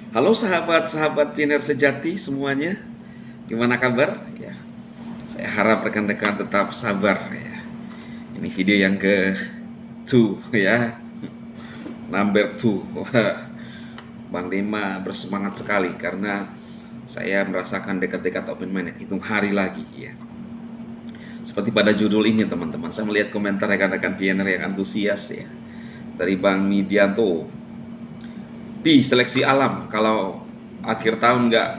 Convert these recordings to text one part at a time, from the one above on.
Halo sahabat-sahabat pioner sejati semuanya, gimana kabar? Ya, saya harap rekan-rekan tetap sabar ya. Ini video yang ke 2 ya, number 2. Wah, Bang Dema bersemangat sekali karena saya merasakan dekat-dekat open mind, hitung hari lagi ya. Seperti pada judul ini teman-teman, saya melihat komentar rekan-rekan pioner yang antusias ya. Dari Bang Midianto, seleksi alam kalau akhir tahun nggak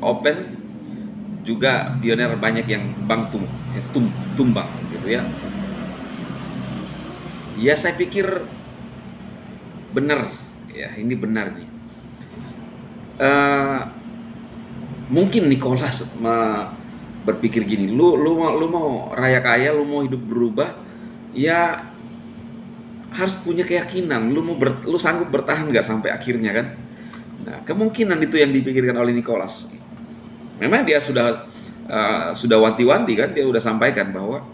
open juga pioner banyak yang tumbang gitu ya. Ya saya pikir benar ya, ini benar nih. Eh, Mungkin Nicholas berpikir gini, lu mau raya kaya, lu mau hidup berubah, ya harus punya keyakinan, lu sanggup bertahan nggak sampai akhirnya kan. Nah, kemungkinan itu yang dipikirkan oleh Nicholas. Memang dia sudah wanti-wanti kan, dia sudah sampaikan bahwa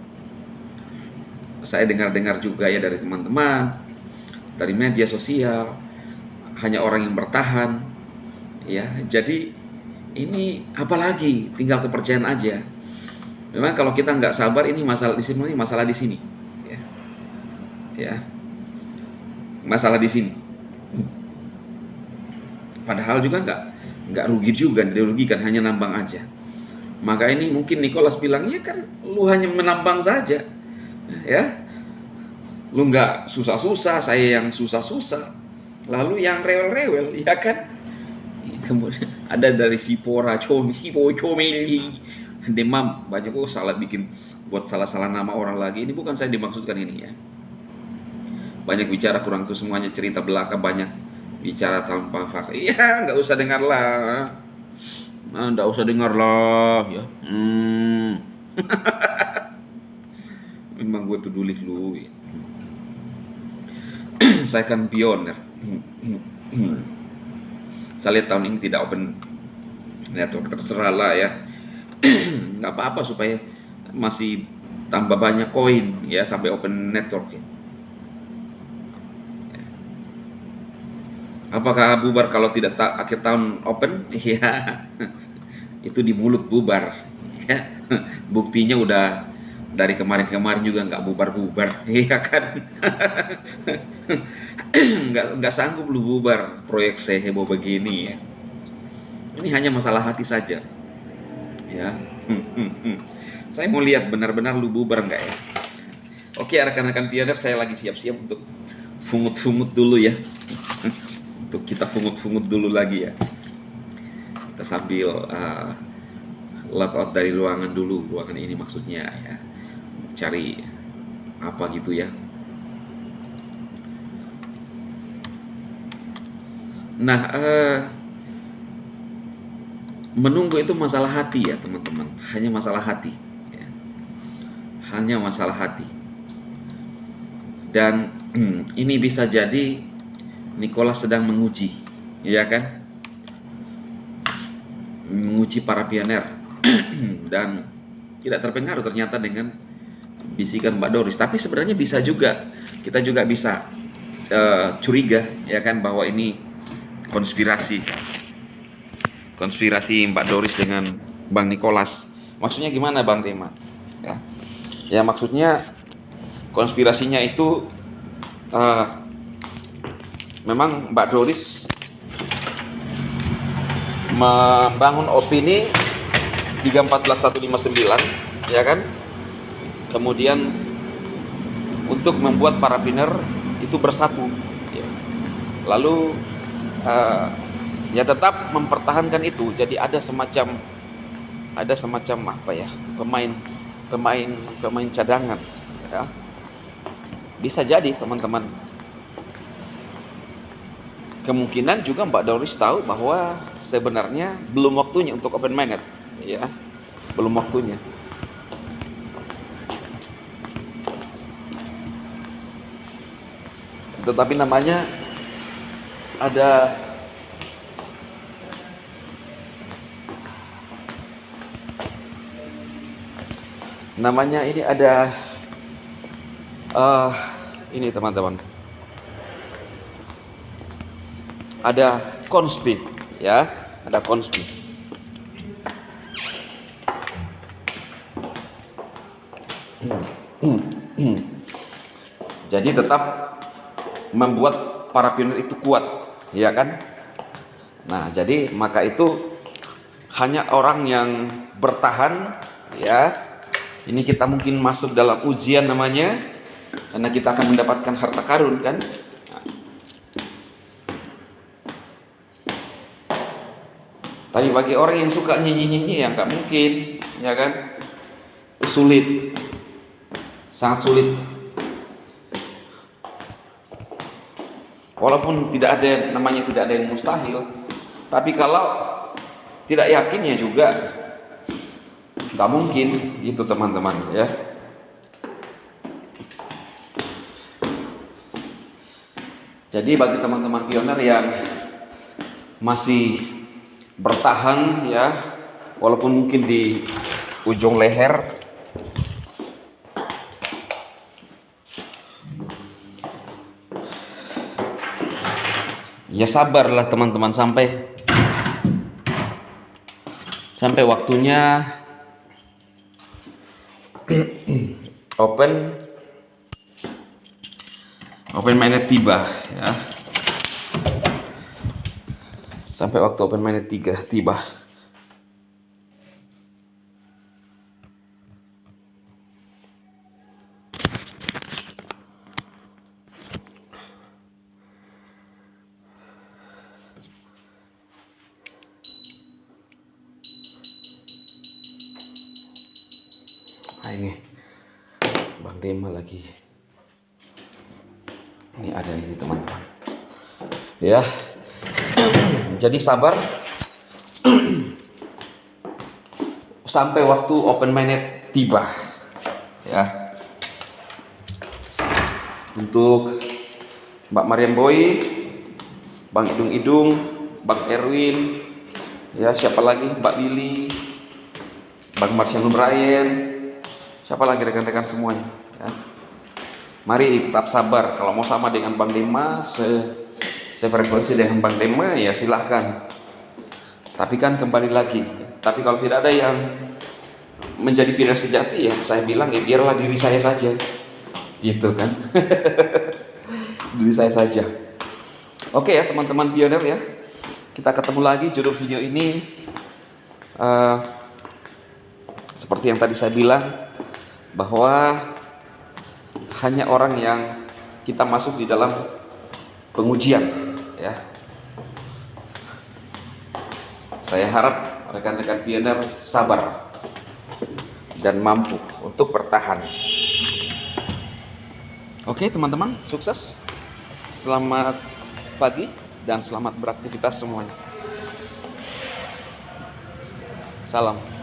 saya dengar-dengar juga ya dari teman-teman, dari media sosial, hanya orang yang bertahan, ya. Jadi ini apalagi tinggal kepercayaan aja. Memang kalau kita nggak sabar, ini masalah di sini, ya, ya, masalah di sini. Padahal juga nggak rugi juga, dirugikan hanya nambang aja. Maka ini mungkin Nicholas bilang, ya kan lu hanya menambang saja, ya, lu nggak susah-susah, saya yang susah-susah, lalu yang rewel-rewel, ya kan. Kemudian ada dari Sipora Comeli Demam banyak salah bikin, buat salah-salah nama orang lagi. Ini bukan saya dimaksudkan ini ya. Banyak bicara kurang tuh, semuanya cerita belaka, banyak bicara tanpa fakta. Iya, nggak usah dengar lah. Nggak usah dengar lah ya. Memang gue peduli lu ya. Saya kan pioner. Saya lihat tahun ini tidak open network, terserah lah ya. Nggak apa-apa supaya masih tambah banyak koin ya sampai open network ya. Apakah bubar kalau tidak akhir tahun open? Ya, itu di mulut bubar. Ya, buktinya udah dari kemarin-kemarin juga nggak bubar-bubar, iya kan? Nggak sanggup lu bubar proyek seheboh begini ya. Ini hanya masalah hati saja, ya. Saya mau lihat benar-benar lu bubar nggak ya. Oke, rekan-rekan pioner, saya lagi siap-siap untuk fungut-fungut dulu ya. Untuk kita fungut-fungut dulu lagi ya. Kita sambil logout dari ruangan dulu, ruangan ini maksudnya ya. Cari apa gitu ya. Nah, menunggu itu masalah hati ya teman-teman, hanya masalah hati ya. Hanya masalah hati. Dan ini bisa jadi Nicholas sedang menguji, ya kan? Menguji para pioner dan tidak terpengaruh ternyata dengan bisikan Mbak Doris. Tapi sebenarnya bisa juga, kita juga bisa curiga ya kan, bahwa ini konspirasi Mbak Doris dengan Bang Nicholas. Maksudnya gimana Bang Tema? Ya maksudnya konspirasinya itu memang Mbak Doris membangun opini 314.159 ya kan, kemudian untuk membuat para pioner itu bersatu ya. Lalu ya tetap mempertahankan itu, jadi ada semacam apa ya, pemain cadangan ya. Bisa jadi teman-teman, kemungkinan juga Mbak Doris tahu bahwa sebenarnya belum waktunya untuk open minded ya, belum waktunya. Tetapi namanya ada ini ada ini teman-teman, ada ya, ada konspi. Jadi tetap membuat para pionir itu kuat, ya kan? Nah, jadi maka itu hanya orang yang bertahan, ya. Ini kita mungkin masuk dalam ujian namanya, karena kita akan mendapatkan harta karun kan. Tapi bagi orang yang suka nyanyi-nyanyi ya nggak mungkin, ya kan? Itu sulit, sangat sulit. Walaupun tidak ada namanya, tidak ada yang mustahil, tapi kalau tidak yakin ya juga nggak mungkin itu teman-teman ya. Jadi bagi teman-teman pionir yang masih bertahan ya, walaupun mungkin di ujung leher, ya sabarlah teman-teman sampai waktunya open minded tiba ya. Sampai waktu open minded tiba. Nah ini Bang Dema lagi. Ini ada ini teman-teman. Ya. Jadi sabar sampai waktu open minded tiba. Ya. Untuk Mbak Mariam Boy, Bang Idung, Bang Erwin, ya siapa lagi, Mbak Billy, Bang Marciano Brian, siapa lagi rekan-rekan semuanya ya. Mari tetap sabar. Kalau mau sama dengan Bang Dema, sefrekuensi dengan Bang Dema ya silahkan. Tapi kan kembali lagi, tapi kalau tidak ada yang menjadi pionir sejati ya saya bilang ya biarlah diri saya saja, gitu kan. Diri saya saja. Oke ya teman-teman pionir ya, kita ketemu lagi. Judul video ini seperti yang tadi saya bilang, bahwa hanya orang yang kita masuk di dalam pengujian ya. Saya harap rekan-rekan pionir sabar dan mampu untuk bertahan. Oke teman-teman, sukses. Selamat pagi dan selamat beraktivitas semuanya. Salam.